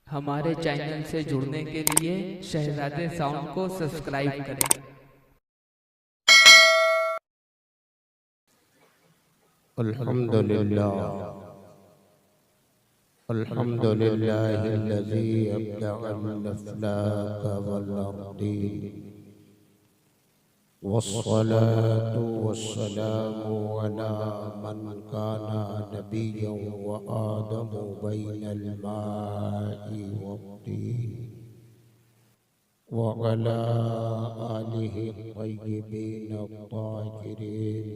हमारे चैनल से जुड़ने के लिए शहजादे साउंड को सब्सक्राइब करें। अल्हम्दुलिल्लाह अल्हम्दुलिल्लाहिल्लज़ी अब्दअल अफ़लाक वल अर्दीन वस्सलातु वस्सलामु अला मन काना नबिय्यन व आदमु बैनल माइ वत्तीन व अला आलिहि तय्यिबीन अत्ताहिरीन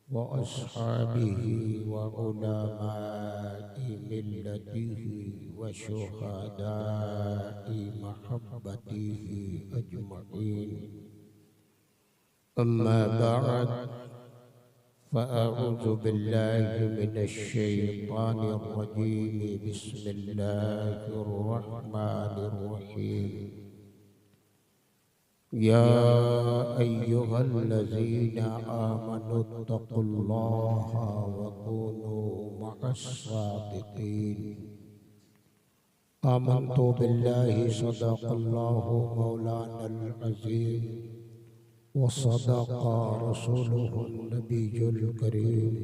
व अस्हाबिही व उलमाई मिल्लतिही व शुहदाई महब्बतिही अजमईन। अम्मा बअद फ़अऊज़ु बिल्लाहि मिनश शैतानिर रजीम। बिस्मिल्लाहिर रहमानिर रहीम। या अय्युहल्लज़ीना आमनुत्तक़ुल्लाहा व कूनू मअस्सादिक़ीन। आमन्तु बिल्लाहि सदक़ल्लाहु मौलानल अज़ीम व सदक़ा रसूलुहुन नबियुल करीम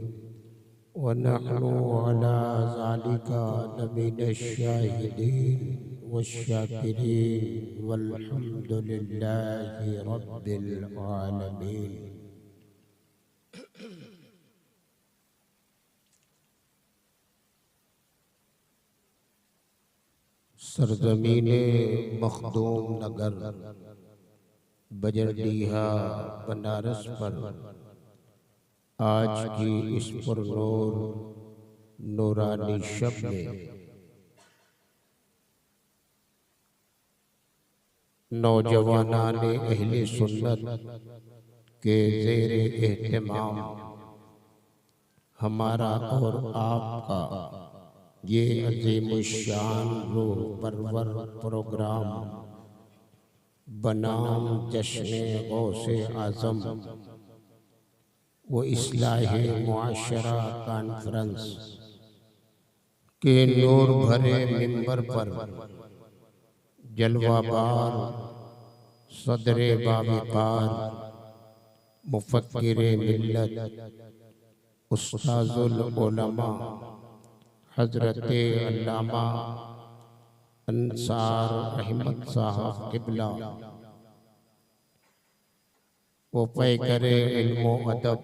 व नहनु अला ज़ालिका लमिनश शाहिदीन वश्शाकिरीन वल्हम्दुलिल्लाहि रब्बिल आलमीन। सरज़मीने मखदूम नगर बजरडीहा बनारस पर आज की इस पुरनूर नूरानी शब में नौजवानाने अहले सुन्नत के ज़ेरे एहतमाम हमारा और आपका ये अज़ीमुश्शान रूह परवर प्रोग्राम बनाम जश्न गौसे आज़म व इस्लाहे मुआशरा कॉन्फ्रेंस के नूर भरे मिंबर पर जलवाबार सदरे बाबीपार मुफक्किरे मिल्लत उस्ताजुल उलमा हज़रते अल्लामा अंसार अहमद साहब क़िबला वो पैकरे इल्मो अदब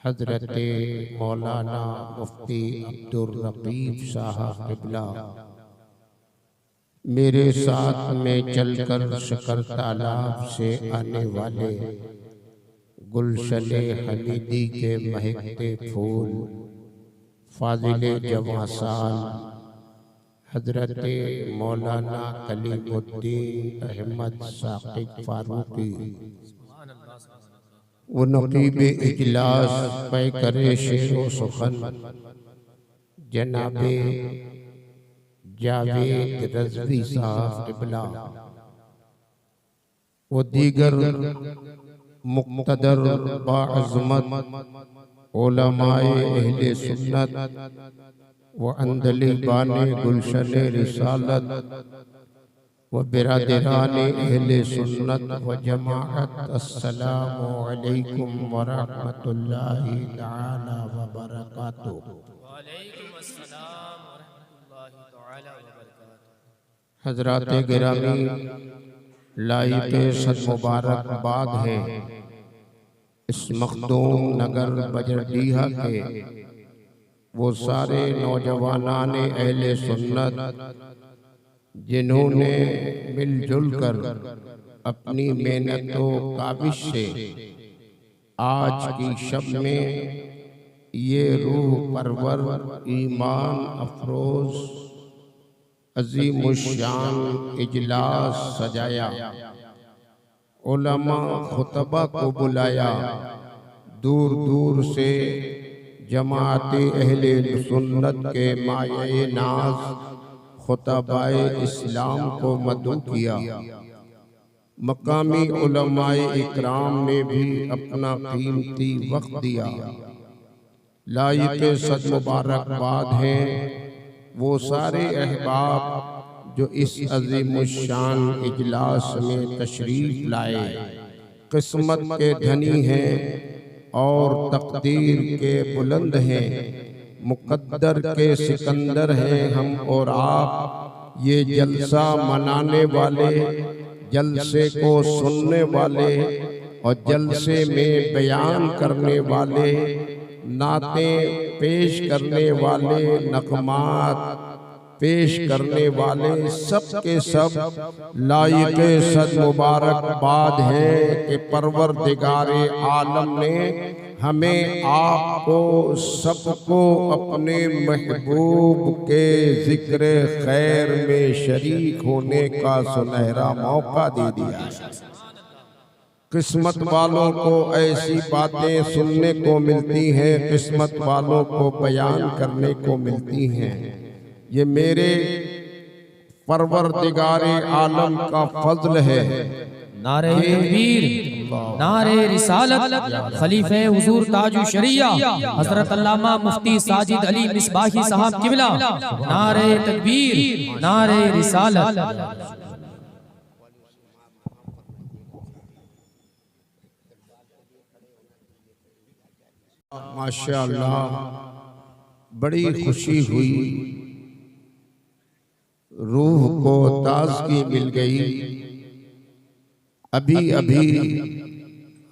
हज़रते मौलाना मुफ्ती अब्दुर रकीब साहब क़िबला मेरे साथ में चलकर शकर तालाब से आने वाले गुलशने हमीदी के महकते फूल फाजिले जवासाल हज़रते मौलाना कलीमुद्दीन अहमद साक़िब फारूकी वो नक़ीब इजलास पैकरे शेरो सुखन जनाबे जावेद रज़वी साहब क़िबला वो दीगर मुक़्तदर बाअज़मत उलमाए अहले सुन्नत व अंदली बाने गुलशने रिसालत व बिरादराने अहले सुन्नत व जमाअत। अस्सलामु अलैकुम व रहमतुल्लाहि तआला व बरकातुहू। हज़रात गिरामी लाइक़े सद मुबारकबाद है इस मखदूम नगर बजरडीहा के वो सारे नौजवानाने अहले सुन्नत जिन्होंने मिलजुल कर अपनी मेहनत व काबिश से आज की शब में ये रूह परवर ईमान अफरोज अज़ीमुश्शान इजलास सजाया, उलमा खुतबा को बुलाया, दूर दूर से जमाअते अहले सुन्नत के माये नाज खुतबाए इस्लाम को मदऊ किया। मकामी उलमाए इकराम ने भी अपना कीमती वक्त दिया। लाइक़े सद मुबारकबाद हैं वो सारे अहबाब जो इस अज़ीमुश्शान इजलास में तशरीफ लाए, किस्मत के धनी हैं और तकदीर के बुलंद हैं, मुकद्दर के सिकंदर हैं हम और आप। ये जलसा मनाने वाले, जलसे को सुनने वाले और जलसे में बयान करने वाले, नातें पेश करने वाले, नगमात पेश करने वाले, सब के सब लायके सद मुबारकबाद है कि परवरदिगारे आलम ने हमें आपको सबको अपने महबूब के जिक्र खैर में शरीक होने का सुनहरा मौका दे दिया। किस्मत वालों को ऐसी बातें सुनने को मिलती हैं, किस्मत वालों को बयान करने को मिलती हैं। ये मेरे परवरदिगारे आलम का फजल है। नारे तकबीर, नारे रिसालत, खलीफे हुजूर ताजु शरिया हजरत अल्लामा मुफ्ती साजिद अली मिसबाही साहब किबला, नारे तकबीर, नारे रिसालत। माशाअल्लाह, बड़ी खुशी हुई, रूह को ताज़गी मिल गई। अभी अभी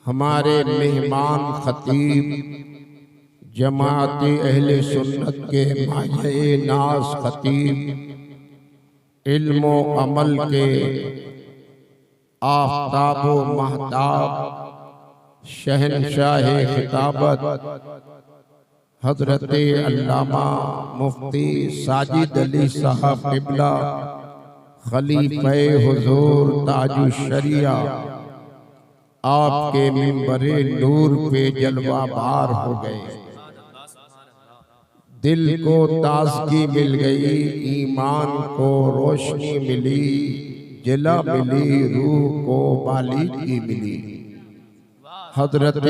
हमारे मेहमान खतीब जमात अहले सुन्नत के माये नाज खतीब, इल्म व अमल के आफ़ताब व महताब, शहनशाह खिताबत हजरत अल्लामा मुफ्ती साजिद अली साहब किबला, खलीफे हुजूर ताजु शरिया, आपके मिंबरे नूर पे जलवा बार हो गए। दिल को ताज़गी मिल गई, ईमान को रोशनी मिली, जिला मिली, रूह को बालिगी मिली। हजरत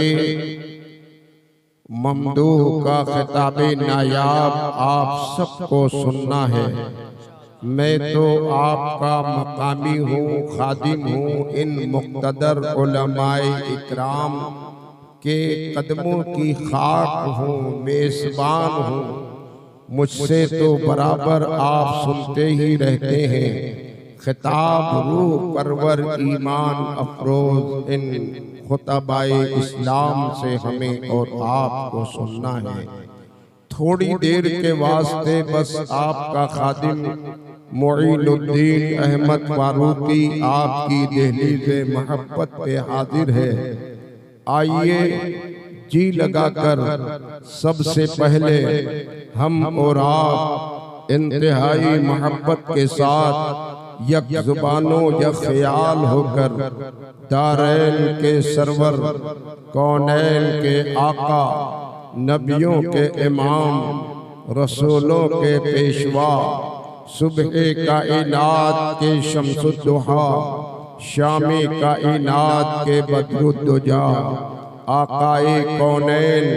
ममदूह का खिताबे नायाब आप सबको सुनना है। मैं तो आपका मकामी हूँ, खादिम हूँ, इन मुक़्तदर उलमाए इकराम के कदमों की खाक हूँ, मेज़बान हूँ। मुझसे तो बराबर आप सुनते ही रहते हैं। खिताब रूह परवर ईमान अफरोज इन खुतबाए इस्लाम से हमें और आपको सुनना है। थोड़ी देर के वास्ते बस आपका खादिम मुईनुद्दीन अहमद फारूकी आपकी दहलीज़े मोहब्बत पे हाजिर है। आइए जी लगाकर सबसे पहले हम और आप इंतहाई मोहब्बत के साथ यक जुबानों यक ख्याल होकर दारैन के सरवर, कौनैन के आका, नबियों के इमाम, रसूलों के पेशवा, सुबह कायनात के शम्सुद्दुहा, शामी कायनात के बद्रुद्दुजा, आकाए कौनैन,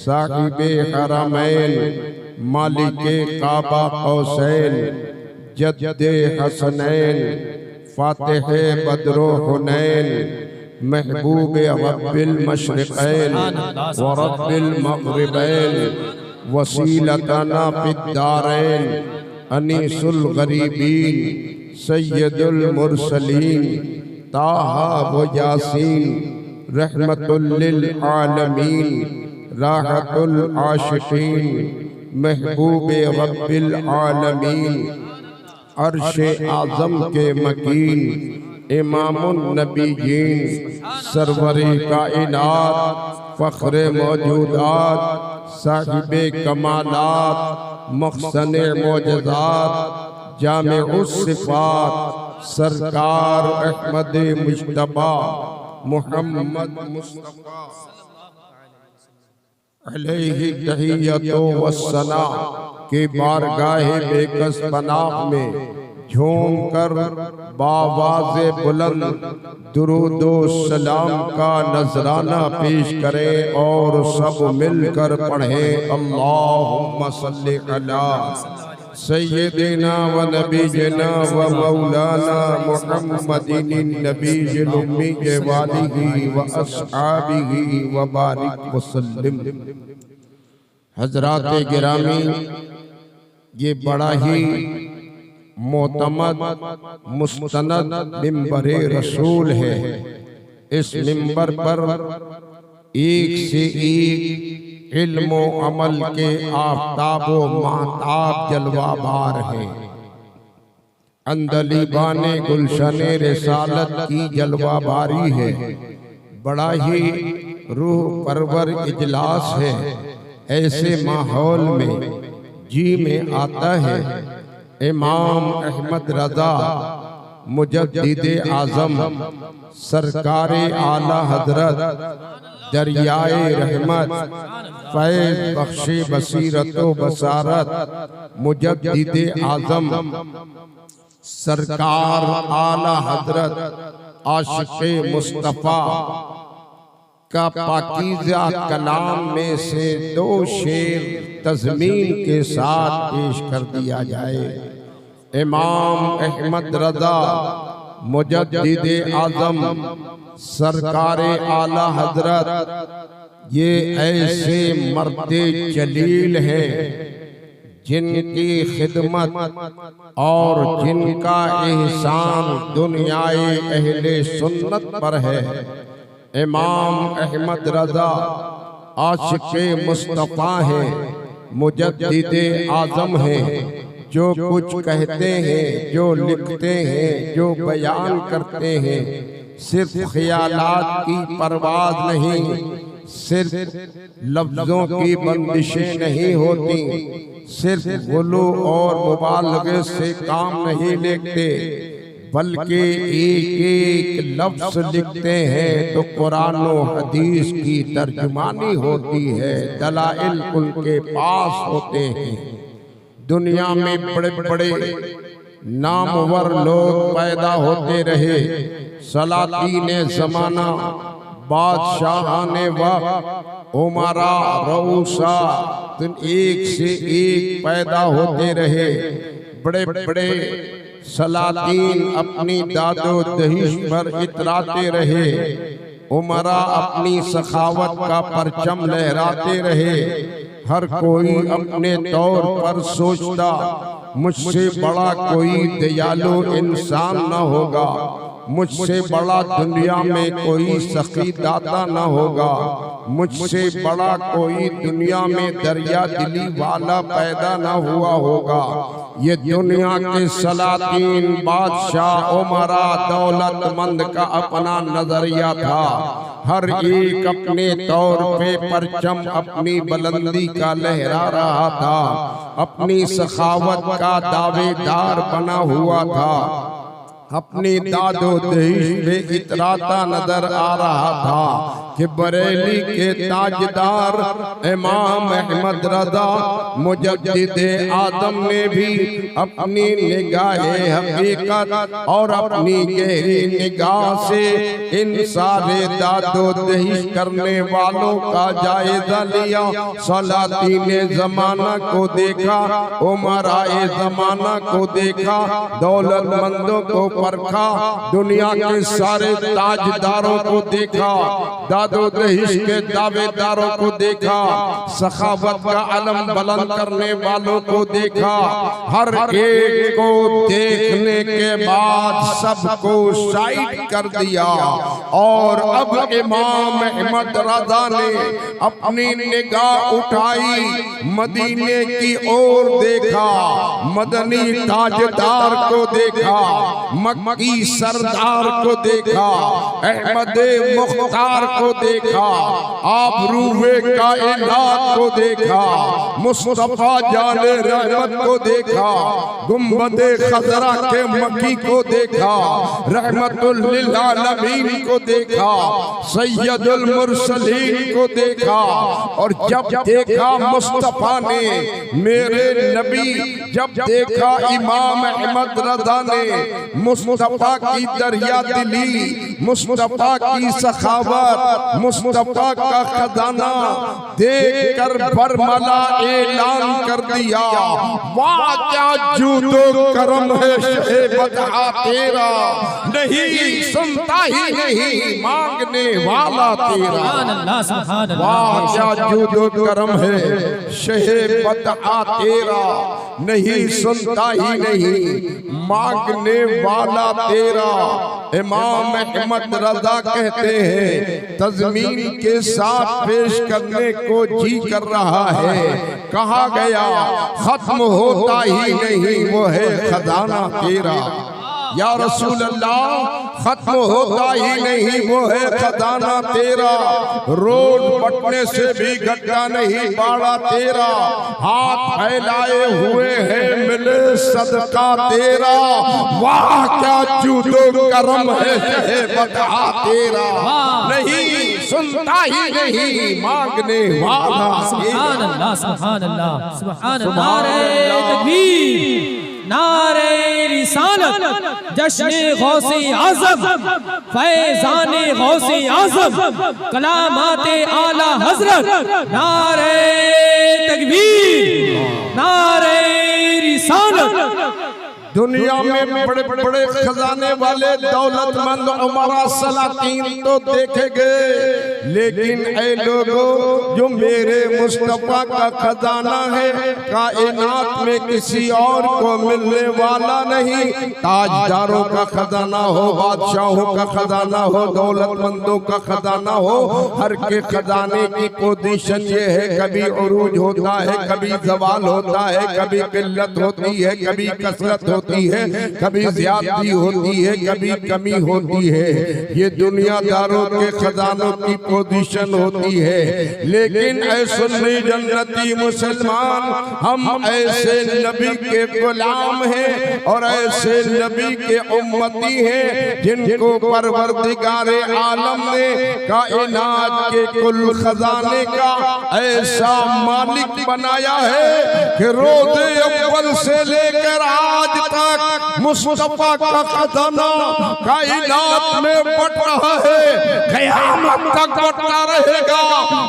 साहिबे हरमैन, मालिके काबा कौसैन, जद्दे हसनैन, फातिहे बद्रो हुनैन, महबूब रब्बिल मशरिक़ैन व रब्बिल मग़रिबैन, वसीलतना फिद्दारैन, अनीसुल गरीबीन, सय्यदुल मुरसलीन, ताहा व यासीन, रहमतुल लिल आलमीन, राहतुल आशिकीन, महबूब रब्बिल आलमीन, अर्शे आज़म के मकीन, इमामुन नबीयीन, सरवरे कायनात, फ़ख्रे मौजूदात, साहिबे कमालात, मख़ज़ने मोजज़ात, जामिउस सिफ़ात, सरकार अहमद मुज्तबा मुहम्मद मुस्तफ़ा अलैहि तहियतो वस्सना के बारगाहे बेकस पनाह में झूम कर बावाज़े बुलंद दुरूदो सलाम का नजराना पेश करें और सब मिलकर पढ़ें अल्लाहुम्मा सल्ली अला सय्यदिना व नबीजना व मौलाना मुहम्मदिन नबील उम्मी वालिही व अस्हाबिही व बारिक वसल्लम। हजरात गिरामी, ये बड़ा ही मोतमद मुस्तनद मिंबर रसूल है। इस मिंबर पर एक से एक इल्म व अमल के आफताब व महताब जलवाबार है। अंदलीबाने गुलशने रिसालत की जलवाबारी है। बड़ा ही रूह परवर इजलास है। ऐसे माहौल में जी में आता है इमाम अहमद रजा मुजद्दिद आज़म सरकारे आला हजरत दरियाए रहमत फैज़ बख्शे बसीरत व बसारत मुजद्दिद आज़म सरकार आला हजरत आशिक़े मुस्तफ़ा का पाकीज़ा कलाम में से दो शेर तज़मीन के साथ पेश कर दिया जाए। इमाम अहमद रज़ा मुजद्दिद आज़म सरकारे आला हजरत ये ऐसे मर्दे जलील हैं जिनकी खिदमत और जिनका एहसान दुनियाए अहले सुन्नत पर है। इमाम अहमद रज़ा आशिक़े मुस्तफ़ा है, मुजद्दिद आज़म है। जो कुछ कहते हैं, जो लिखते हैं, जो बयान करते हैं, सिर्फ ख्यालात की परवाज़ नहीं, सिर्फ लफ्ज़ों की बंदिशें नहीं होती, सिर्फ गुलू और मुबालगे से काम नहीं लेते, बल्कि एक एक लफ्ज़ लिखते हैं तो कुरान व हदीस की तर्जुमानी होती है। दलाइल उनके पास होते हैं। दुनिया में बड़े बड़े नामवर लोग पैदा होते रहे। सलातीने ज़माना, बादशाहाने वक्त, उमरा, रऊसा, एक से एक पैदा होते रहे। बड़े बड़े सलातीन अपनी दादो दहिश पर इतराते रहे। उमरा अपनी सखावत का परचम लहराते रहे। हर कोई अपने तौर पर सोचता मुझसे बड़ा कोई दयालु इंसान न होगा, मुझसे बड़ा दुनिया में कोई सखी दाता न होगा, मुझसे बड़ा कोई दुनिया में दरिया दिली वाला पैदा न हुआ होगा। ये दुनिया के सलातीन, बादशाह, उमरा, दौलतमंद का अपना नजरिया था। हर एक अपने तौर पे परचम अपनी बुलंदी का लहरा रहा था, अपनी सखावत का दावेदार बना हुआ था, अपनी दादो दहिश पे इतराता नजर आ रहा था कि बरेली के ताजदार इमाम अहमद रज़ा मुजद्दिद आज़म ने भी अपनी निगाहे हकीकत और अपनी गहरी निगाह से इन सारे दादो दहिश करने वालों का जायजा लिया। सलातीने ज़माना को देखा, उमराए ज़माना को देखा, दौलतमंदों को परखा, दुनिया के सारे ताजदारों को देखा, दादो दहिश के दावेदारों को देखा, सखावत का अलम बुलंद करने वालों को देखा। हर एक को देखने के बाद सबको साइड कर दिया और अब इमाम अहमद रज़ा ने अपनी निगाह उठाई, मदीने की ओर देखा, मदनी ताजदार को देखा, मक्की सरदार को देखा, अहमद मुख्तार को देखा, आबरूए कायनात को देखा, मुस्तफा जाने रहमत को देखा, गुंबदे खजरा के मक्की को देखा, रहमतुल लिल आलमीन को देखा, सैयदुल मुरसलीन को देखा। और जब देखा मुस्तफा ने, मेरे नबी, जब देखा इमाम अहमद रज़ा ने मुस्तफा की दरिया दिली, मुस्तफा की सखावत, मुस्तफा का खजाना देख कर बरमला ऐलान कर दिया, वाह क्या जूदो करम है शहे बदहा तेरा, नहीं सुनता ही नहीं मांगने वाला तेरा। वाह क्या जूदो करम है शहे बदहा तेरा, नहीं सुनता ही नहीं मांगने वाला तेरा। इमाम अहमद रजा कहते हैं तज़मीन के साथ पेश करने को जी कर रहा है, कहा गया खत्म होता ही नहीं वो है खजाना तेरा। या रसूल अल्लाह खत्म होता ही नहीं वो है खजाना तेरा, रोड बटने से भी गड्ढा नहीं बाड़ा तेरा, हाथ फैलाए हुए हैं मिले सदका तेरा। वाह क्या जूदो करम है शहे बदहा तेरा, नहीं सुनता ही नहीं मांगने वाला। सुभान अल्लाह सुभान अल्लाह सुभान अल्लाह। नारे तकबीर, नारे रिसालत, जश्ने गौसे आज़म, फैज़ाने गौसे आज़म, कलामाते आला हज़रत। नारे तकबीर, नारे रिसालत। दुनिया में बड़े बड़े खजाने वाले दौलतमंद उमरा सलातीन तो देखे गए, लेकिन ऐ लोगों जो मेरे मुस्तफा का खजाना है कायनात में किसी और को मिलने वाला नहीं। ताजदारों का खजाना हो, बादशाहों का खजाना हो, दौलतमंदों का खजाना हो, हर के खजाने की पोजीशन ये है, कभी उरूज होता है, कभी जवाल होता है, कभी किल्लत होती है, कभी कसरत होती है, कभी ज्यादती होती है, कभी कमी होती है। ये दुनियादारों के खजानों की पोजीशन होती है। लेकिन ऐ सुन्नी जन्नती मुसलमान, हम ऐसे नबी के गुलाम हैं और ऐसे नबी के उम्मती हैं जिनको परवरदिगारे आलम ने कायनात के कुल खजाने का ऐसा मालिक बनाया है कि रोज़े अव्वल से लेकर आज तक मुस्तफा का खजाना कायनात में बट रहा है, क़यामत तक बटता रहेगा।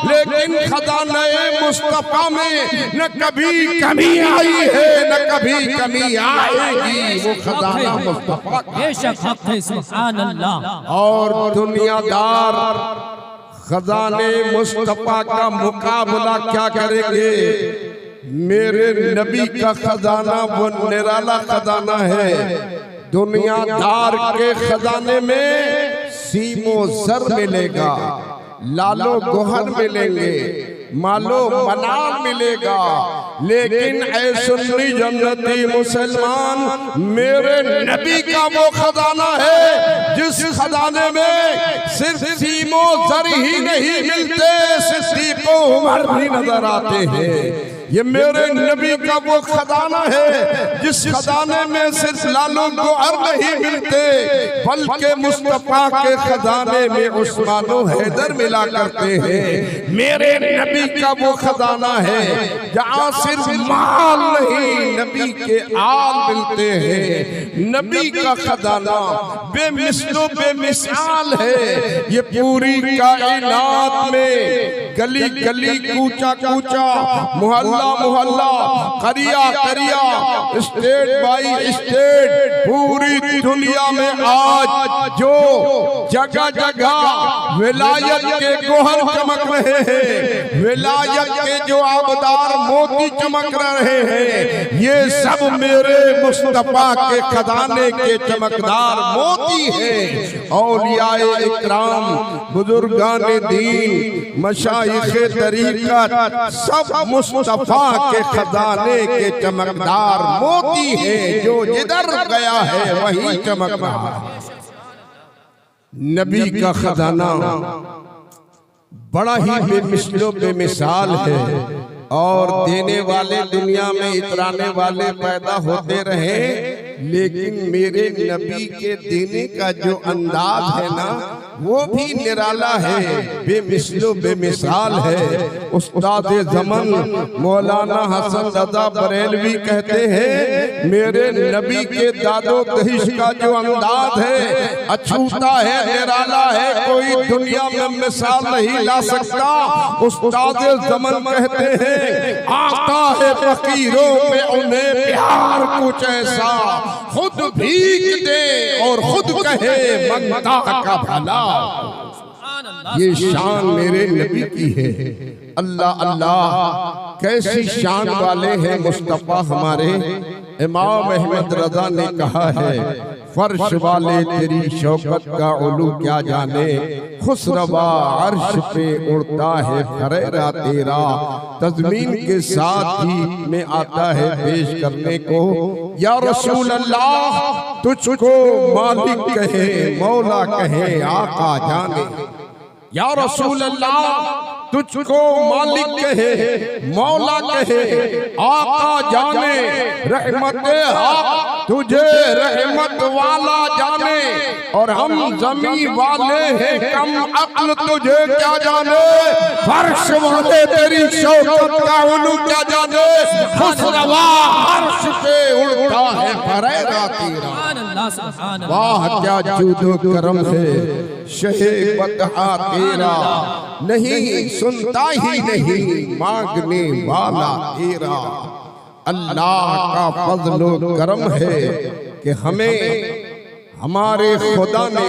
लेकिन खजाने मुस्तफा में न कभी कमी आई है न कभी कमी आएगी। वो खजाना मुस्तफा बेशक हक है, सुभान अल्लाह। और दुनियादार खजाने मुस्तफा का मुकाबला क्या करेंगे? मेरे नबी का खजाना वो निराला खजाना है। दुनियादार के खजाने में सीमो जर मिलेगा, लालो गोहर मिलेंगे, मालो मनाल मिलेगा। लेकिन ऐ सुन्नी जन्नती मुसलमान, मेरे नबी का वो खजाना है जिस खजाने में सिर्फ सीमो जर ही नहीं मिलते, सिद्दीक़ उमर भी नजर आते हैं। ये मेरे नबी का वो खजाना है जिस खजाने में सिर्फ लालो गोहर नहीं मिलते, बल्कि मुस्तफा के खजाने में उस्मान और हैदर मिला करते हैं। मेरे नबी का वो खजाना है जहाँ सिर्फ माल नहीं नबी के आल मिलते हैं। नबी का खजाना बेमिसलो बेमिसाल है। ये पूरी कायनात में गली गली कूचा कूचा, मोहल्ला मोहल्ला, करिया करिया, स्टेट बाई स्टेट, पूरी दुनिया में आज जो जगह जगह विलायत के गोहर चमक रहे हैं, विलायत के जो आबदार मोती चमक रहे हैं, ये सब मेरे मुस्तफा के खजाने के चमकदार मोती हैं। औलियाए इकराम, बुजुर्गाने दीन, मशाइखे तरीक़त, सब मुस्तफा के खजाने के चमकदार मोती हैं, जो जिधर गया है वही चमक रहा है। नबी का खजाना बड़ा ही बेमिसलो बेमिसाल है और देने वाले दुनिया में इतराने वाले पैदा होते रहे, लेकिन मेरे नबी के देने का जो अंदाज है ना वो भी निराला है, बेमिसलो बेमिसाल है। उस्ताद ज़मान मौलाना हसन रज़ा बरेलवी कहते हैं मेरे नबी के दादो दहिश का जो अंदाज है अछूता है, निराला है, कोई दुनिया में मिसाल नहीं ला सकता। उस्ताद ज़मान कहते हैं आता है फकीरों में उन्हें प्यार कुछ ऐसा, खुद भीख दे और खुद कहे मंगता का भला। ये शान मेरे नबी की है। अल्लाह अल्लाह कैसी शान वाले हैं मुस्तफा हमारे। इमाम अहमद रजा ने कहा है फर्श वाले तेरी शौकत का उलू क्या जाने, खुसरवा अर्श पे उड़ता है फरेरा तेरा, तज़मीन के साथ ही में आता है पेश करने को। या रसूल अल्लाह तुझको मालिक कहे मौला कहे आका जाने, या रसूल अल्लाह तुझको मालिक कहे मौला कहे आका जाने, रहमत हक तुझे रहमत वाला जाने, और हम जमी वाले हैं कम अक्ल तुझे क्या जाने, फर्श वाले तेरी शौकत का उलू क्या जाने, खुसरवा अर्श पे उड़ता है फरेरा तेरा। वाह क्या जूदो करम है शहे बदहा तेरा, नहीं सुनता ही नहीं मांगने वाला तेरा। अल्लाह का फज़्ल करम है कि हमें हमारे खुदा ने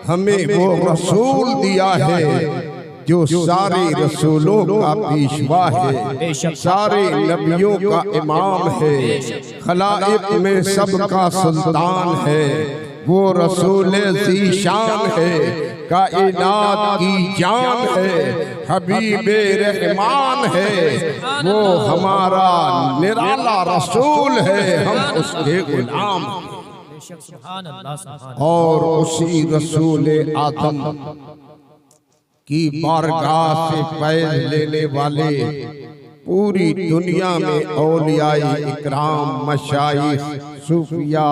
हमें वो रसूल दिया है जो सारे रसूलों का पेशवा है, सारे नबियों का इमाम है, खलाइक में सबका सुल्तान है। वो रसूल ज़ीशान है, कायनात की जान है, हबीबे रहमान है, वो हमारा निराला रसूल है, हम उसके गुलाम। और उसी रसूल आदम की बारगाह से फैज़ लेने वाले पूरी दुनिया में औलियाए इकराम, मशाइख, सूफिया,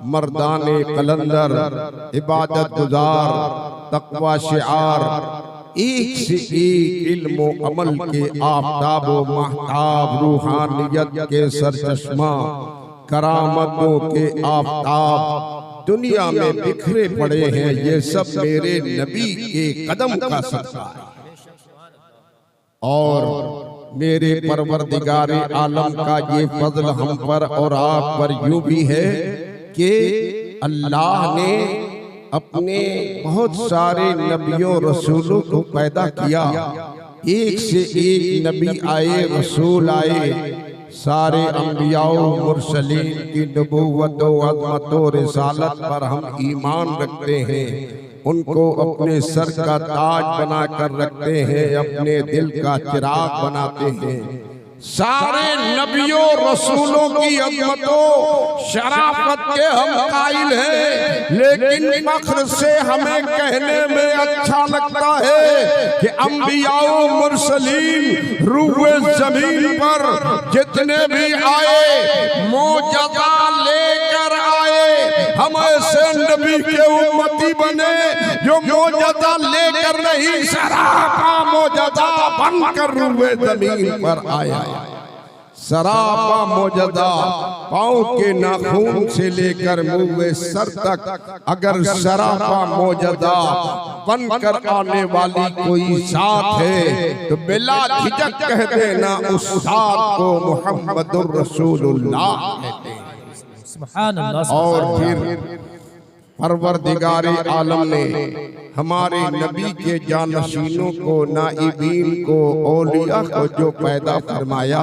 मर्दाने कलंदर, इबादत गुजार, तक़वा शिआर, एक से एक इल्म व अमल के आफ़ताब व महताब, रूहानियत के सरचश्मा, करामतों के आफ़ताब दुनिया में बिखरे पड़े हैं। ये सब मेरे नबी के कदम का सदका है। और मेरे परवरदिगारे आलम का ये फज़ल हम पर और आप पर यूं भी है कि अल्लाह ने अपने बहुत सारे नबियों रसूलों को पैदा किया। एक से एक नबी आए, रसूल आए, सारे अंबियाओ मुरसलीन की नबूवत व अज़मत व रिसालत पर हम ईमान रखते हैं, उनको अपने सर का ताज बना कर रखते हैं, अपने दिल का चिराग बनाते हैं। सारे नबियों रसूलों की अज़मतों शराफत के हम कायल हैं, लेकिन फख्र से हमें कहने में अच्छा लगता है कि अंबियाओ मुरसलीन रूए ज़मीन पर जितने भी आए मौजज़ा लेकर आए। हम ऐसे नबी के उम्मती बने जो मौजज़ा लेकर नहीं, सरापा मौजज़ा बनकर रूए ज़मीन पर आया। सरापा मौजदा पाँव के नाखून से लेकर मुँह सर तक, अगर सरापा मौजदा बनकर आने वाली कोई साथ है तो बिला झिझक कह देना उस साथ को मुहम्मदुर रसूलुल्लाह कहते हैं। और फिर परवरदिगारे आलम ने हमारे नबी के जानशीनों को, नाइबीन को, औलिया को जो पैदा फरमाया,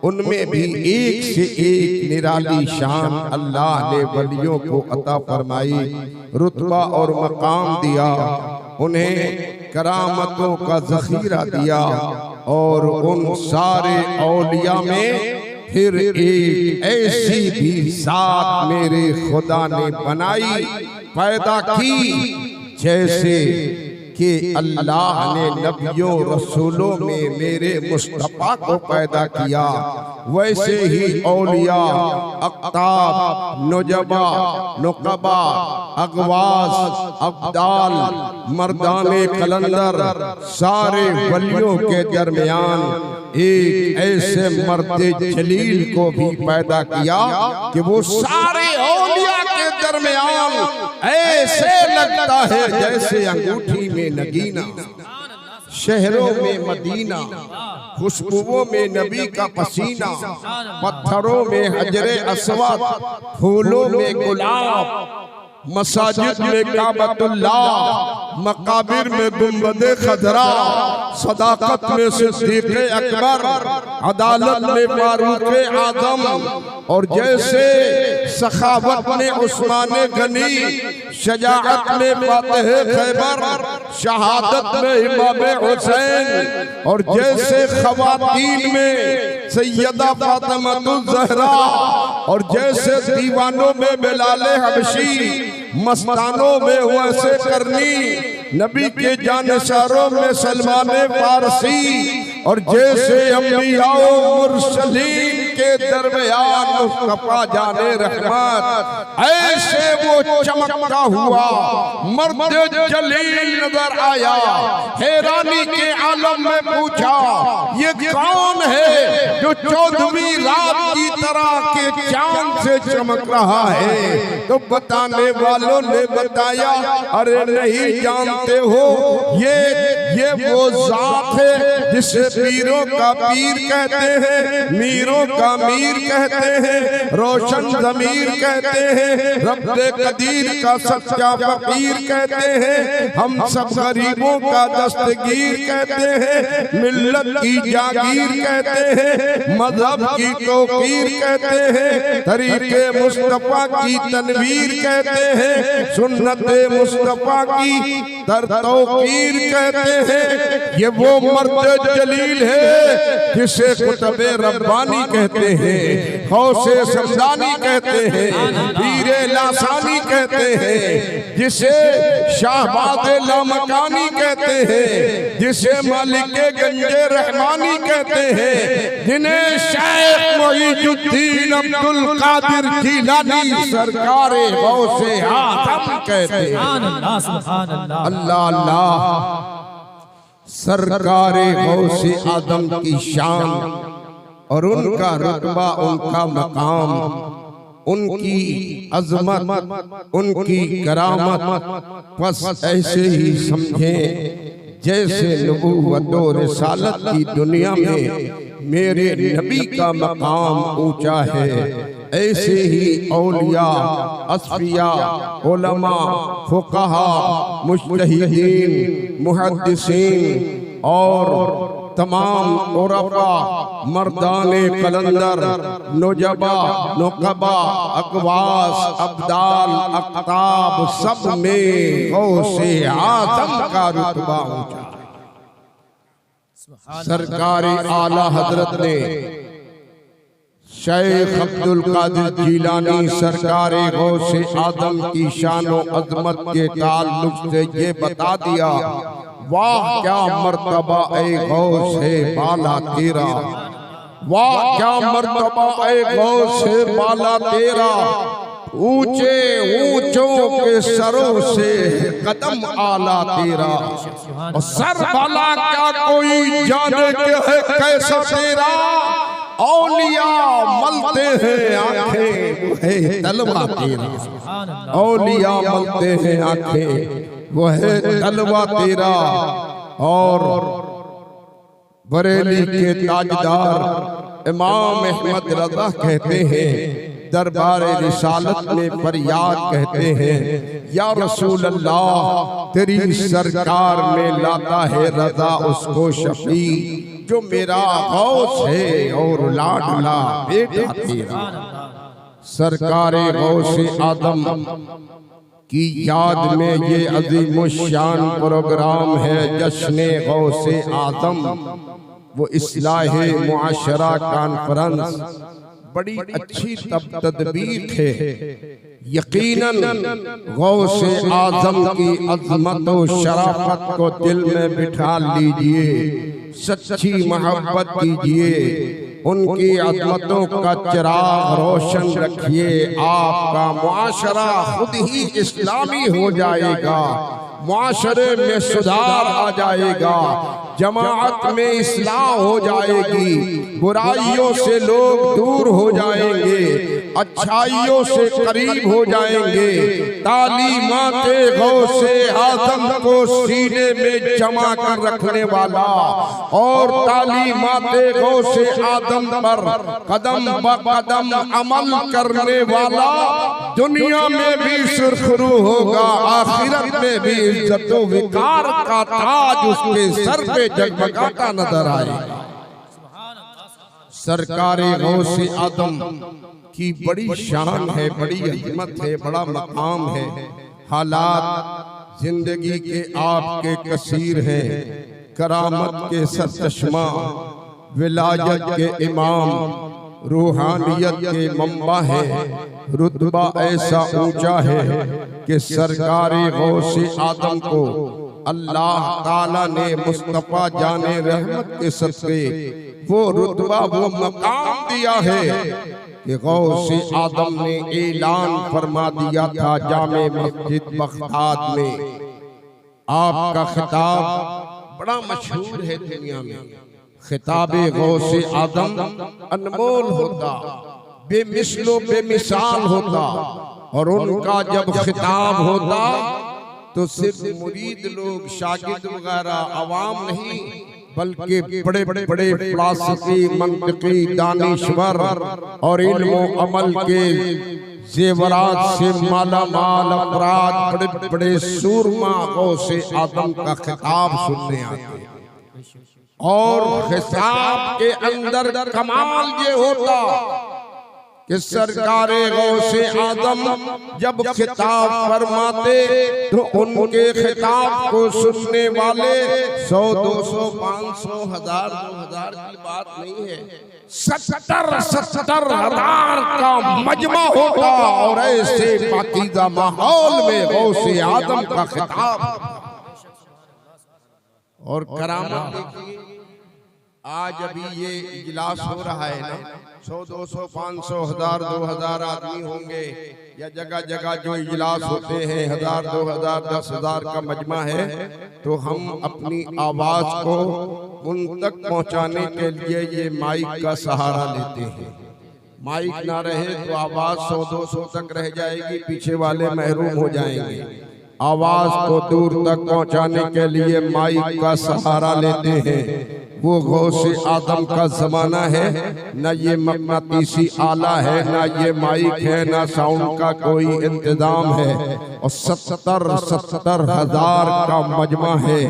उनमें भी एक से एक निराली शान अल्लाह ने वलियों को अता फरमाई, रुतबा और मकाम दिया, उन्हें करामतों का ज़ख़ीरा दिया। और उन सारे औलिया में फिर एक ऐसी भी साथ मेरे खुदा ने बनाई, पैदा की, जैसे कि अल्लाह ने नबियों रसूलों में मेरे मुस्तफा को पैदा किया, वैसे ही औलिया, अक्ताब, नुजबा, नुकबा, अगवास, अब्दाल, मर्दाने कलंदर, सारे वलियों के दरमियान एक ऐसे मर्दे जलील को भी पैदा किया कि वो सारे औलिया के दरमियान ऐसे लगता है जैसे अंगूठी में नगीना, शहरों में मदीना, खुशबुओं में नबी का पसीना, पत्थरों में हजरे अस्वद, फूलों में गुलाब, मसाजिद में काबतुल्लाह, मकाबिर में गुंबदे खजरा, सदाकत में सिद्दीक़े अकबर, अदालत में फारूक़े आज़म, और जैसे सखावत में उस्माने गनी, शजाअत में फातिहे खैबर, शहादत में इमामे हुसैन, और जैसे खवातीन में सैयदा फातिमतुज़ ज़हरा, और जैसे दीवानों में बिलाले हबशी, मस्तानों में वैसे करनी, नबी के जानसारों में सलमाने फारसी, और जैसे अंबियाओ मुरसलीन के दरमियान मुस्तफा जाने रहमत, ऐसे वो चमकता हुआ मर्द जलील नजर आया। हैरानी के आलम में पूछा, ये कौन है जो 14वीं रात की तरह के चांद से चमक रहा है? तो बताने वालों ने बताया, अरे नहीं जानते हो, ये वो जात है जिसे पीरों का पीर कहते हैं, मीरों का मीर कहते हैं, रोशन ज़मीर कहते हैं, रब्बे कदीर का सच्चा फकीर कहते हैं, हम सब गरीबों का दस्तगीर कहते हैं, मिल्लत की जागीर कहते हैं, मजहब की तौकीर कहते हैं, तरीके मुस्तफा की तनवीर कहते हैं, सुन्नते मुस्तफा की तौकीर कहते हैं। ये वो मर्द जलील है जिसे कुतबे रब्बानी कहते हैं, गौसे समदानी कहते हैं, पीरे लासानी कहते हैं, जिसे शाहबाद लामकानी कहते हैं, जिसे मालिके गंजे रहमानी कहते हैं, जिन्हें शेख मुईजुद्दीन अब्दुल कादिर जिलानी सरकारे गौसे आज़म कहते हैं। अल्लाह अल्लाह, सरकारे गौसे आदम की शान और उनका रुतबा, उनका मकाम, उनकी अजमत, उनकी करामत बस ऐसे ही समझें जैसे नबूवत और रिसालत की दुनिया में मेरे नबी का मकाम ऊंचा है, ऐसे ही औलिया, अस्फिया, उलमा, फुक़हा, मुज्तहिदीन, मुहद्दिसीन और तमाम उरफा, मर्दाने कलंदर, नुजबा, नुकबा, अकवास, अब्दाल, अक्ताब, सब में गौसे आज़म का रुतबा ऊंचा है। सरकारी आला हजरत ने शेख अब्दुल कादिर जिलानी सरकारे गौसे आदम की शानो अजमत के ताल्लुक से ये बता दिया, वाह क्या मर्तबा ए गौसे बाला तेरा, वाह क्या मर्तबा ए गौसे बाला तेरा, ऊंचे ऊंचों के सरों से कदम आला तेरा, और सर बाला क्या कोई जाने के है कैसा तेरा, औलिया मलते हैं आंखें वो है तलवा तेरा, औलिया मलते हैं आंखें वो है तलवा तेरा। और बरेली के ताजदार इमाम अहमद रज़ा कहते हैं, दरबारे रिसालत में फरियाद कहते हैं, या रसूल अल्लाह तेरी सरकार में लाता है रज़ा उसको शफी जो मेरा गौस है और लाडला बेटा तेरा। सरकारे गौसे आदम की याद में ये अज़ीमुश्शान प्रोग्राम है जश्ने गौसे आदम, वो इस्लाहे मुआशरा कॉन्फ्रेंस बड़ी अच्छी तदबीर है। यकीनन गौसे आजम की अज़मत और शराफत को दिल में बिठा लीजिए, सच्ची मोहब्बत कीजिए, उनकी अज़मतों का चिराग रोशन रखिए। आपका मुआशरा खुद ही इस्लामी हो जाएगा, मुआशरे में सुधार आ जाएगा, जमाअत में इस्लाह हो जाएगी, बुराइयों से लोग दूर हो जाएंगे, अच्छाइयों से करीब हो जाएंगे। तालीमाते गौसे आज़म को सीने में जमा कर रखने वाला और तालीमाते गौसे आज़म पर कदम ब कदम अमल करने वाला दुनिया में भी सुरखरू होगा, आखिरत में भी इज्जत व विकार का ताज उसके सर पे जगमगाता नजर आएगा। सरकारे गौसे आदम की बड़ी शान है, बड़ी अज़मत है, बड़ा मकाम है। हालात जिंदगी के आपके कसीर हैं, करामत के सरचश्मा, विलायत के इमाम, रूहानियत के मंबा है। रुतबा ऐसा ऊंचा है कि सरकारे गौसे आदम को अल्लाह ताला ने मुस्तफा जाने रहमत के सदक़े वो रुतबा, वो मकाम दिया है कि गौसे आदम ने ऐलान फरमा दिया था जामे मस्जिद बगदाद में। आपका खिताब बड़ा मशहूर है दुनिया में। खिताबे गौसे आदम अनमोल होता, बेमिसलो बेमिसाल होता, और उनका जब खिताब होता तो सिर्फ मुरीद लोग, शागिर्द वगैरह, अवाम नहीं, बल्कि बड़े बड़े फिलासफी, मंतिकी, दानिश्वर और इल्म अमल के जेवरात से माला माल अफराद, बड़े बड़े सूरमा गौसे आदम का खिताब सुनने आते। और खिताब के अंदर कमाल ये होता कि सरकारे गौसे आदम जब खिताब फरमाते तो उनके खिताब को सुनने वाले 100, 200, 500, 1000, 2000 की बात नहीं है, 70 हजार का मजमा होता। और ऐसे पाकीज़ा माहौल में गौसे आदम का खिताब और करामत देखिए। आज अभी ये इजलास हो रहा है ना, 100, 200, 500, 1000, 2000 आदमी होंगे, या जगह जगह जो इजलास होते हैं 1000, 2000, 10,000 का मजमा है। तो हम अपनी आवाज को उन तक पहुंचाने के लिए ये माइक का सहारा लेते हैं। माइक ना रहे तो आवाज 100, 200 तक रह जाएगी, पीछे वाले महरूम हो जाएंगे। आवाज को दूर तक पहुंचाने के लिए माइक का सहारा लेते हैं। वो गौसे आदम का जमाना है, न ये मकनातीसी आला है, ना ये माइक है, ना साउंड का कोई इंतजाम है, और 70 हजार का मजमा है।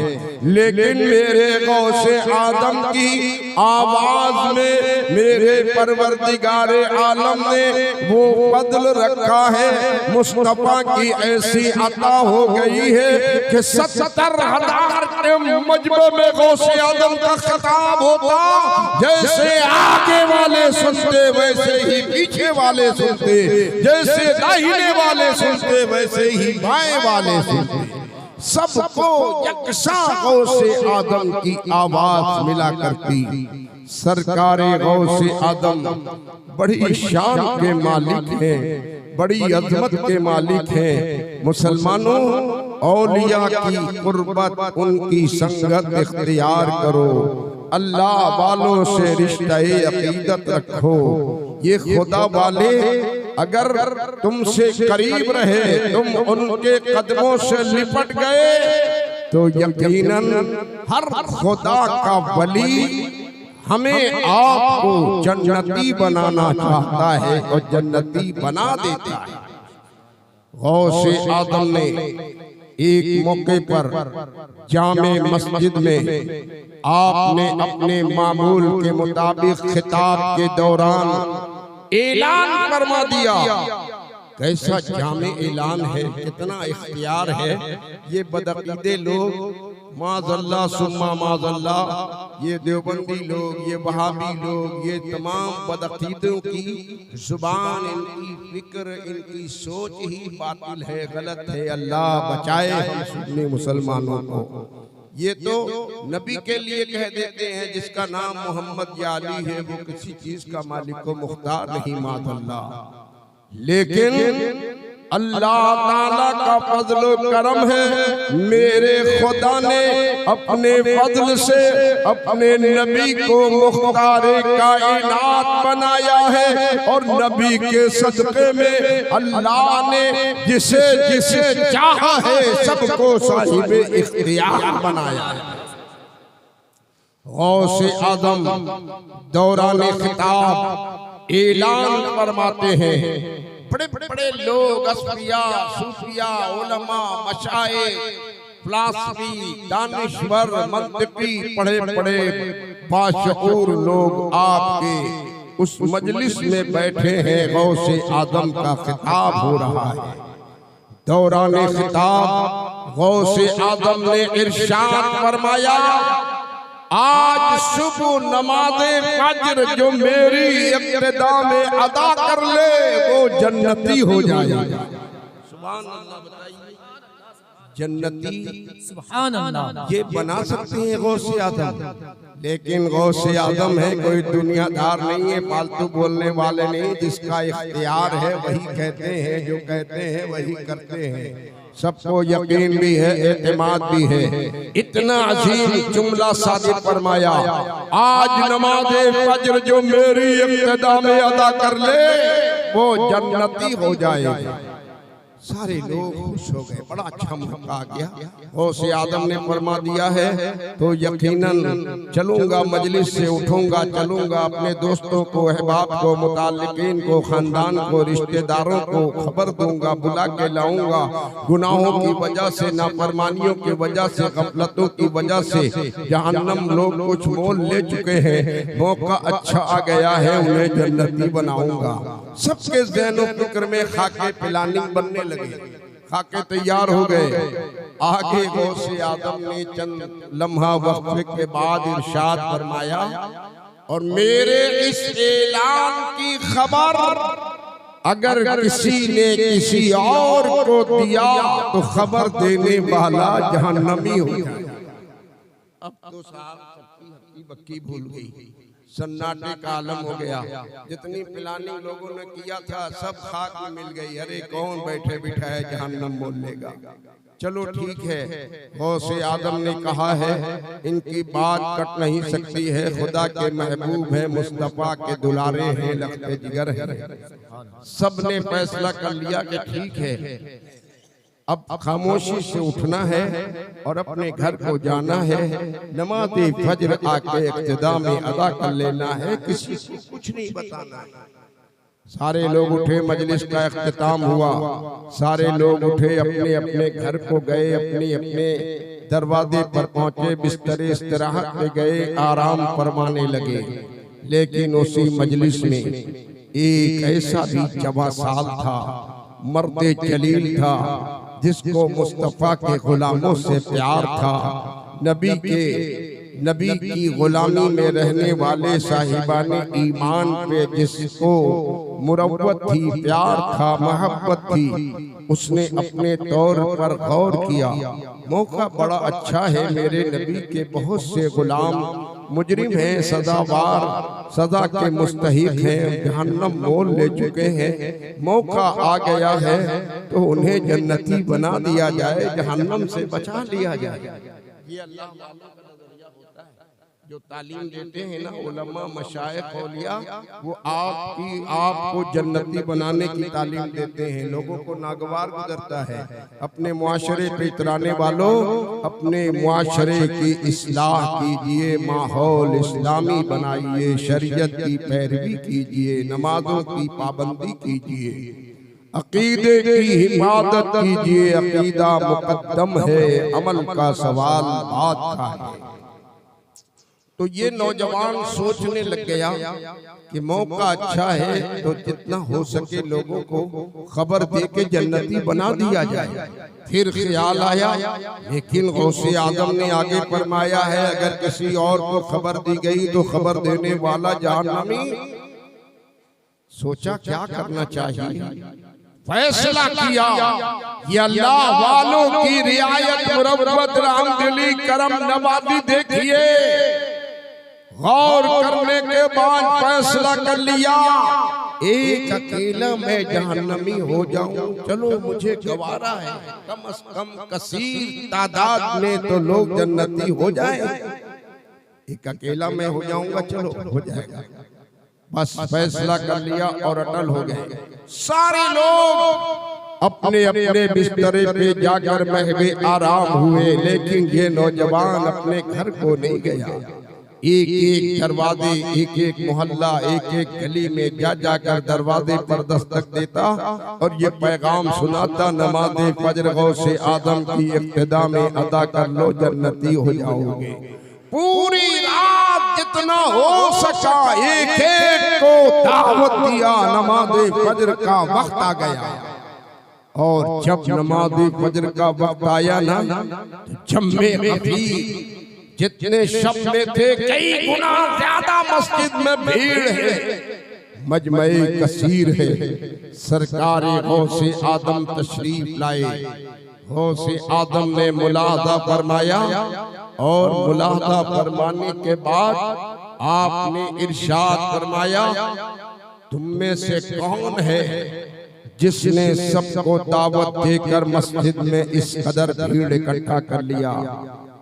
लेकिन मेरे गौसे आदम की आवाज में मेरे परवरदिगारे आलम ने वो बदल रखा है, मुस्तफा की ऐसी अता हो गई है कि 70 हजार के मजमे में गौसे आदम का खिताब होता। जैसे आगे वाले सुनते वैसे ही पीछे वाले सुनते, जैसे दाहिने वाले सुनते वैसे ही बाएं वाले सुनते। सबको यकसा गौसे आदम की आवाज मिला करती। सरकारे गौसे आदम बड़ी शान के मालिक हैं, बड़ी अजमत के मालिक हैं। मुसलमानों, औलिया की कुर्बत, उनकी संगत इख्तियार करो, अल्लाह वालों से रिश्ते अकीदत रखो। ये खुदा वाले अगर तुमसे करीब रहे, तुम उनके कदमों से लिपट गए, तो यकीनन हर खुदा का वली हमें आपको जन्नती बनाना चाहता है और जन्नती बना देता है। गौसे आदम ने एक मौके पर जामे मस्जिद में आपने अपने मामूल के मुताबिक खिताब के दौरान ऐलान फरमा दिया। कैसा जामे ऐलान है, कितना इख्तियार है। ये बदअकीदे लोग माज़ल्ला सुम्मा माज़ल्ला, ये देवबंदी लोग, ये वहाबी लोग, ये तमाम बदअकीदों की जुबान, इनकी फिक्र, इनकी सोच ही बातिल है, गलत है। अल्लाह बचाए हम सुन्नी मुसलमानों को। ये तो नबी के लिए कह देते हैं जिसका नाम मोहम्मद या अली है, वो किसी चीज का मालिक को मुख्तार नहीं, माज़ल्ला। लेकिन अल्लाह ताला का फजल करम है, मेरे खुदा ने अपने फजल से अपने नबी को मुख्तारे कायनात बनाया है, और नबी के सदक़े में अल्लाह ने जिसे जिसे चाहा है सबको साहिबे इख्तियार बनाया है। गौसे आदम दौरान खिताब ऐलान फरमाते हैं, बड़े बड़े लोग, असफिया, सूफिया, उलमा, मशाइख, फिलासफी, दानिश्वर, मंतिकी, पढ़े पढ़े बाशऊर लोग आपके उस मजलिस में बैठे हैं। गौसे आदम का खिताब हो रहा है। दौरान खिताब गौसे आदम ने इरशाद फरमाया, आज सुबह नमाज़े फज्र जो मेरी इब्तिदा में अदा कर ले वो जन्नती हो जाएगा। सुभान अल्लाह। बताइए, जन्नती सुभान अल्लाह ये बना सकते हैं गौसे आदम, लेकिन गौसे आदम है, कोई दुनियादार नहीं है, फालतू बोलने वाले नहीं। जिसका इख्तियार है वही कहते हैं, जो कहते हैं वही करते हैं। सबको यकीन भी है, एतमाद भी है। इतना अजीम जुमला सादिक फरमाया, आज नमाज़े फज्र जो मेरी इब्तिदा में अदा कर ले वो जन्नती हो जाएगा। सारे लोग खुश हो गए, बड़ा अच्छा मौका आ गया। गौसे आदम ने फरमा दिया है तो यकीनन चलूंगा, मजलिस से उठूंगा, चलूंगा, अपने दोस्तों को, अहबाब को, मुताल्लिकीन को, खानदान को, रिश्तेदारों को खबर दूंगा, बुला के लाऊंगा। गुनाहों की वजह से, नाफरमानियों की वजह से, गफलतों की वजह से जहन्नम लोग कुछ मोल ले चुके हैं, मौका अच्छा आ गया है, उन्हें जन्नती बनाऊंगा। सबके ज़हन और फिक्र में खाके पिलानी बनने लगे, खाके तैयार हो गए। आगे गौसे आदम ने चंद लम्हा वक्फे के बाद इरशाद फरमाया, और मेरे इस ऐलान की खबर अगर किसी ने किसी और को दिया तो खबर देने वाला जहन्नमी हो जाएगा। अब तो साहब सबकी हक्की बक्की भूल गई, सन्नाटे का आलम हो गया। जितनी प्लानिंग लोगों ने किया था सब खाक में मिल गई। अरे कौन बैठे बिठाए जहन्नम बोल लेगा। चलो ठीक है, गौसे आदम ने कहा है, इनकी बात कट नहीं सकती है। खुदा के महबूब है, मुस्तफा के दुलारे हैं, लखते जिगर है। सब ने फैसला कर लिया कि ठीक है, अब खामोशी से उठना है और अपने घर को जाना है, नमाज़े फज्र आके इब्तिदा में अदा कर लेना है, किसी को कुछ नहीं बताना है। सारे लोग उठे, मजलिस का इख्तिताम हुआ। सारे लोग उठे, अपने अपने घर को गए, अपने अपने दरवाजे पर पहुंचे, बिस्तरे इस्तराहत पे गए, आराम फरमाने लगे। लेकिन उसी मजलिस में एक ऐसा भी जवा साल था, मर्दे जलील था, जिसको मुस्तफा के गुलामों से प्यार था। नबी की गुलामी में रहने वाले साहिबाने ईमान पे जिसको मुरव्वत थी, प्यार था, मोहब्बत थी, उसने अपने तौर पर गौर किया, मौका बड़ा अच्छा है। मेरे नबी के बहुत से गुलाम मुजरिम हैं, सदावार, सदा के मुस्तहिक हैं, जहन्नम मोल ले चुके हैं। मौका आ गया है तो उन्हें जन्नती बना दिया जाए, जहन्नम से बचा लिया जाए। ये अल्लाह वालों का नजरिया होता है। जो तालीम देते हैं ना उलमा, मशाइख, औलिया, वो आपको जन्नती बनाने की तालीम देते हैं। लोगों को नागवार गुजरता है। अपने मुआशरे पे इतराने वालों, अपने मुआशरे की इस्लाह कीजिए, माहौल इस्लामी बनाइए, शरीयत की पैरवी कीजिए, नमाजों की पाबंदी कीजिए, अकीदे की हिफाजत कीजिए। अकीदा मुकद्दम है, अमल का सवाल बात का है। तो ये नौजवान सोचने लग गया कि मौका अच्छा है तो जितना हो सके लोगों को खबर दे के जन्नती बना दिया जाए। फिर ख्याल आया, लेकिन गौसे आदम ने आगे फरमाया है अगर किसी और को खबर दी गई तो खबर देने वाला जहन्नमी। सोचा क्या करना चाहिए, फैसला किया ये अल्लाह वालों की रियायत मुरव्वत रहमदिली करम नवाजी देखिए। गौर करने के बाद फैसला कर लिया एक अकेला मैं जहन्नमी हो जाऊं, चलो मुझे गवारा है, कम से कम कसीर तादाद में तो लोग जन्नती हो जाए, एक अकेला मैं हो जाऊंगा, चलो हो जाएगा। बस फैसला कर लिया और अटल हो गए। सारे लोग अपने अपने बिस्तरे पे जाकर महवे आराम हुए, लेकिन ये नौजवान अपने घर को नहीं गया। एक एक दरवाजे, एक एक मोहल्ला, एक एक गली में जा जाकर दरवाजे पर दस्तक देता और ये पैगाम सुनाता, नमाज़े फज्र गौसे आदम की इब्तिदा में अदा कर लो, जन्नती हो जाओगे। पूरी रात जितना हो सका एक एक को दावत दिया। नमाज़े फज्र का वक्त आ गया और जब नमाज़े फज्र का वक्त आया ना, तो जम्मे गफीर जितने शब्द में थे कई गुना ज्यादा मस्जिद में भीड़ है, मजमे कसीर है। सरकारे गौसे आदम तशरीफ लाए। गौसे आदम ने मुलाहदा फरमाया और मुलाहदा फरमाने के बाद आपने इरशाद फरमाया, तुम में से कौन है जिसने सबको दावत देकर मस्जिद में इस कदर भीड़ इकट्ठा कर लिया?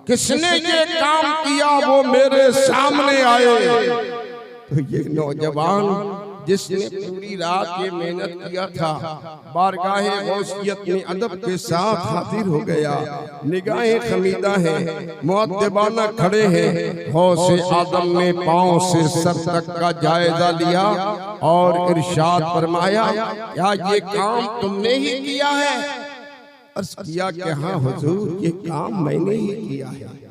किसने ये काम किया वो मेरे सामने आए। तो ये नौजवान जिसने पूरी रात ये मेहनत किया था, बारगाहे गौसियत में अदब के साथ हाजिर हो गया। निगाहें खमीदा हैं, मुअद्दिबाना खड़े हैं। गौसे आदम ने पांव से सर तक का जायजा लिया और इरशाद फरमाया, क्या ये काम तुमने ही किया है? अर्ज़ किया कि हाँ हुजूर, ये काम मैंने ही किया है।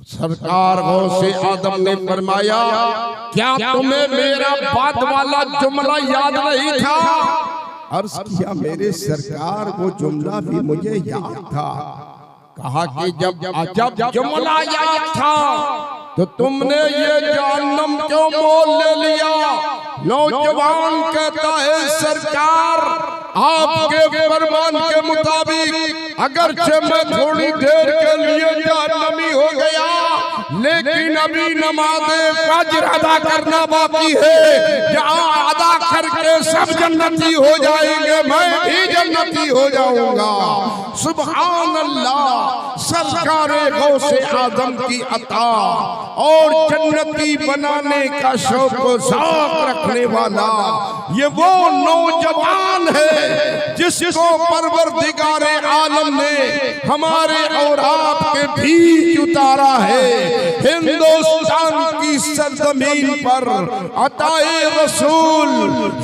सरकार गौसे आदम ने फरमाया, क्या तुम्हें मेरा बाद वाला जुमला याद नहीं था? अर्ज़ किया मेरे सरकार वो जुमला भी मुझे याद था। कहा कि जब जुमला याद था तो तुमने ये जहन्नम क्यों मोल ले लिया? नौजवान कहता है सरकार आपके फरमान के मुताबिक अगरचे मैं थोड़ी देर के लिए जहन्नमी हो गया, लेकिन अभी नमाज़े फज्र अदा करना बाकी है। जहाँ अदा करके सब जन्नती हो जाएंगे, मैं भी जन्नती हो जाऊंगा। सुभान अल्लाह। सरकारे गौसे आदम की अता और जन्नती बनाने का शौक शौक रखने वाला ये वो नौजवान है जिसको परवरदिगारे आलम ने हमारे और आपके बीच उतारा है। हिंदुस्तान की सरजमीन पर अताए रसूल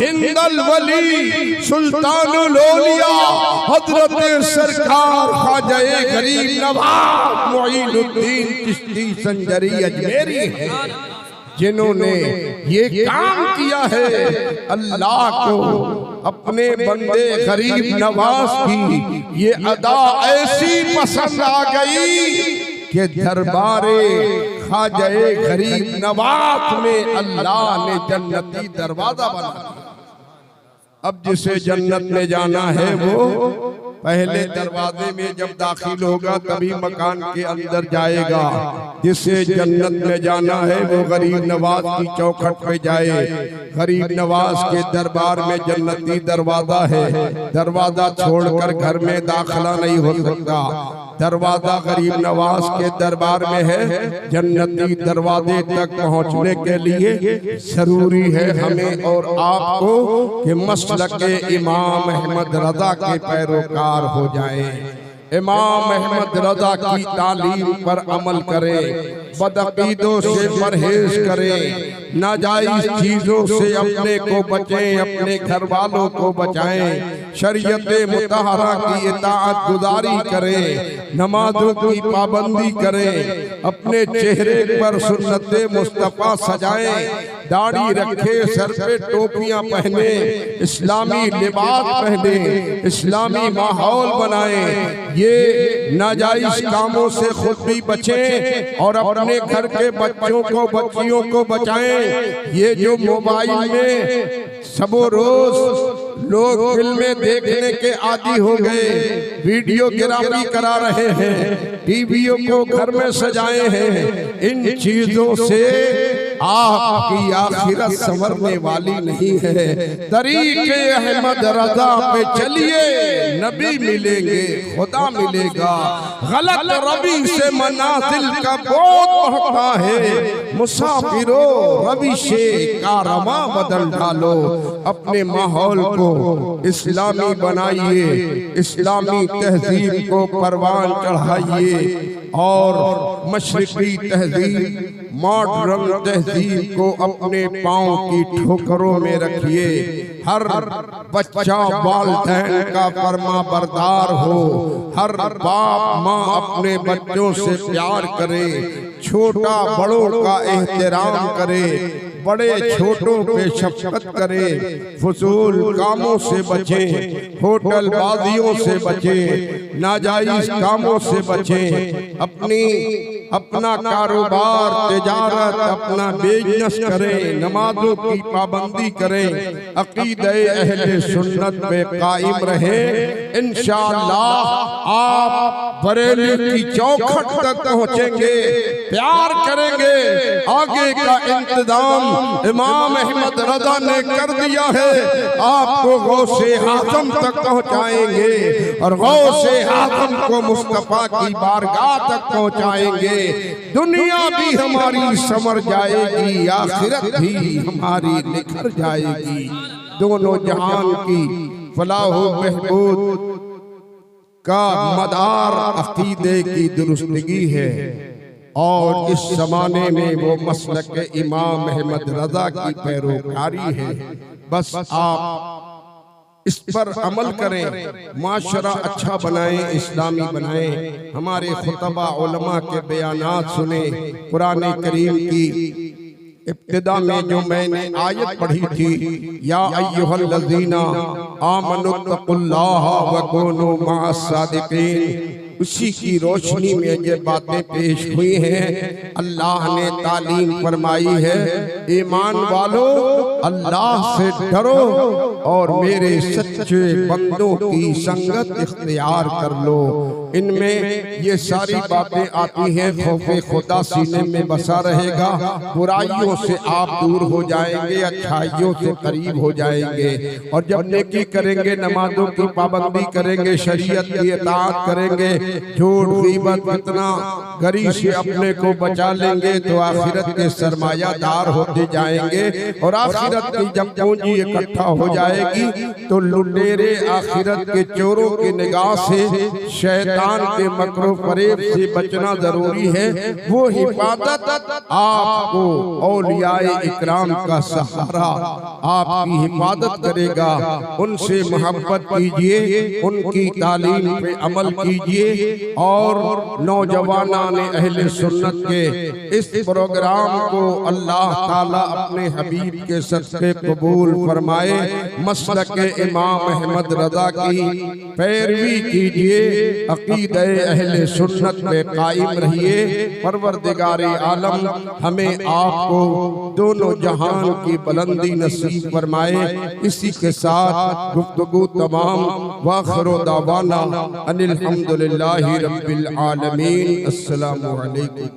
हिंदल वली सुल्तानुल औलिया हजरत सरकार ख्वाजा गरीब नवाज मुईनुद्दीन चिश्ती संजरी अजमेरी है, जिन्होंने ये काम किया है। अल्लाह को अपने बंदे गरीब नवाज की ये अदा ऐसी पसंद आ गई कि दरबारे ख्वाजा गरीब नवाज में अल्लाह ने जन्नती दरवाजा बना दिया। अब जिसे जन्नत में जाना है वो पहले दरवाजे में जब दाखिल होगा तभी मकान के अंदर जाएगा। जिसे जन्नत में जाना है वो गरीब नवाज की चौखट पे जाए। गरीब नवाज के दरबार में जन्नती दरवाजा है, दरवाजा छोड़कर घर में दाखिला नहीं हो सकता। दरवाजा गरीब नवाज के दरबार में है। जन्नती दरवाजे तक पहुंचने के लिए जरूरी है हमें और आपको कि मसलक इमाम अहमद रजा के पैरोकार हो जाए। इमाम अहमद रजा की तालीम पर अमल करें, बदअकीदों से परहेज करें, नाजायज चीजों से अपने को बचें, अपने घर वालों को बचाएं, शरीयत मुतहरा की इताअत गुजारी करें, नमाजों की पाबंदी करें, अपने चेहरे पर सुन्नत मुस्तफा सजाएं, दाढ़ी रखे, सर पे टोपियां पहने, इस्लामी लिबास पहने, इस्लामी माहौल बनाएं। ये नाजायज कामों से खुद भी बचें और अपने घर के बच्चों को बच्चियों को बचाएं। ये जो मोबाइल में सबो रोज लोग फिल्में देखने के आदी हो गए, वीडियोग्राफी करा रहे हैं, टीवियों को घर में सजाए हैं, इन चीजों से आपकी आखिरत संवरने वाली नहीं है। तरीके अहमद रजा पे चलिए, नबी मिलेंगे, खुदा मिलेगा। गलत रवि से मनाजिल का बहुत बढ़ता है, मुसाफिरों रविशे का रमा बदल डालो, अपने माहौल को इस्लामी बनाइए, इस्लामी तहजीब को परवान चढ़ाइए और मशरिकी तहजीब, मॉडर्न तहजीब को अपने पांव की ठोकरों में रखिए। हर बच्चा वालिदैन का फरमा बरदार हो, हर बाप माँ अपने बच्चों से प्यार करे, छोटा बड़ों का एहतराम करे, बड़े छोटों पे शफकत करे, फजूल कामों से बचें, होटल बाजियों से बचें, नाजायज कामों से बचें, अपना कारोबार तिजारत अपना बिजनेस करें, नमाजों की पाबंदी करें, अकीदे अहले सुन्नत पे कायम रहें। इंशाअल्लाह आप बरेली की चौखट तक पहुँचेंगे, प्यार करेंगे। आगे का इंतजाम इमाम अहमद रजा ने कर दिया है, आपको गौसे आज़म तक पहुँचाएंगे और गौसे आज़म को मुस्तफा की बारगाह तक पहुँचाएंगे। दुनिया भी हमारी समर जाएगी, आखिरत भी हमारी निखर जाएगी। दोनों जहान की फलाह बहबूद का मदार अकीदे की दुरुस्तगी है और इस जमाने में वो मसलक इमाम अहमद रजा की पैरोकारी है। बस आप इस पर अमल करें, माशरा अच्छा बनाएं, इस्लामी बनाएं। हमारे खुतबा उलमा के बयानात सुने। कुरान करीम की इब्तिदा में जो मैंने आयत पढ़ी थी, या अय्युहल्लज़ीना आमनुत्तकुल्लाह व कूनू मअस सादिकीन, उसी की रोशनी में ये बातें पेश हुई हैं। अल्लाह ने तालीम फरमाई है, ईमान वालों अल्लाह से डरो और मेरे सच्चे बंदों की संगत इख्तियार कर लो। इनमें ये सारी बातें आती हैं। खौफे खुदा सीने में बसा रहेगा, बुराइयों से आप दूर हो जाएंगे, अच्छाइयों से करीब हो जाएंगे। और जब नेकी करेंगे, नमाजों की पाबंदी करेंगे, शरीयत की इताअत करेंगे, झूठ गीबत फितना गरी से अपने को बचा लेंगे, तो आखिरत के सरमायादार होते जाएंगे। और आखिरत की जब पूंजी इकट्ठा हो जाएगी, तो लुटेरे आखिरत के चोरों की निगाह से, शैतान के मकरो फरेब से बचना जरूरी है। वो हिफाजत आपको औलियाए इकराम का सहारा आपकी हिफाजत करेगा। उनसे मोहब्बत कीजिए, उनकी तालीम पे अमल कीजिए। और नौजवानान अहले सुन्नत के इस प्रोग्राम को अल्लाह ताला अपने हबीब के सदक़े कबूल फरमाए। मसलक इमाम अहमद रजा की पैरवी कीजिए, अक़ीदे अहले सुन्नत में कायम रहिए। परवरदिगारे आलम हमें आपको दोनों जहान की बुलंदी नसीब फरमाए। इसी के साथ गुफ्तगू तमाम। वाखिरु दावाना अनिल हम्दुलिल्लाहि रब्बिल आलमीन। अस्सलामु अलैकुम।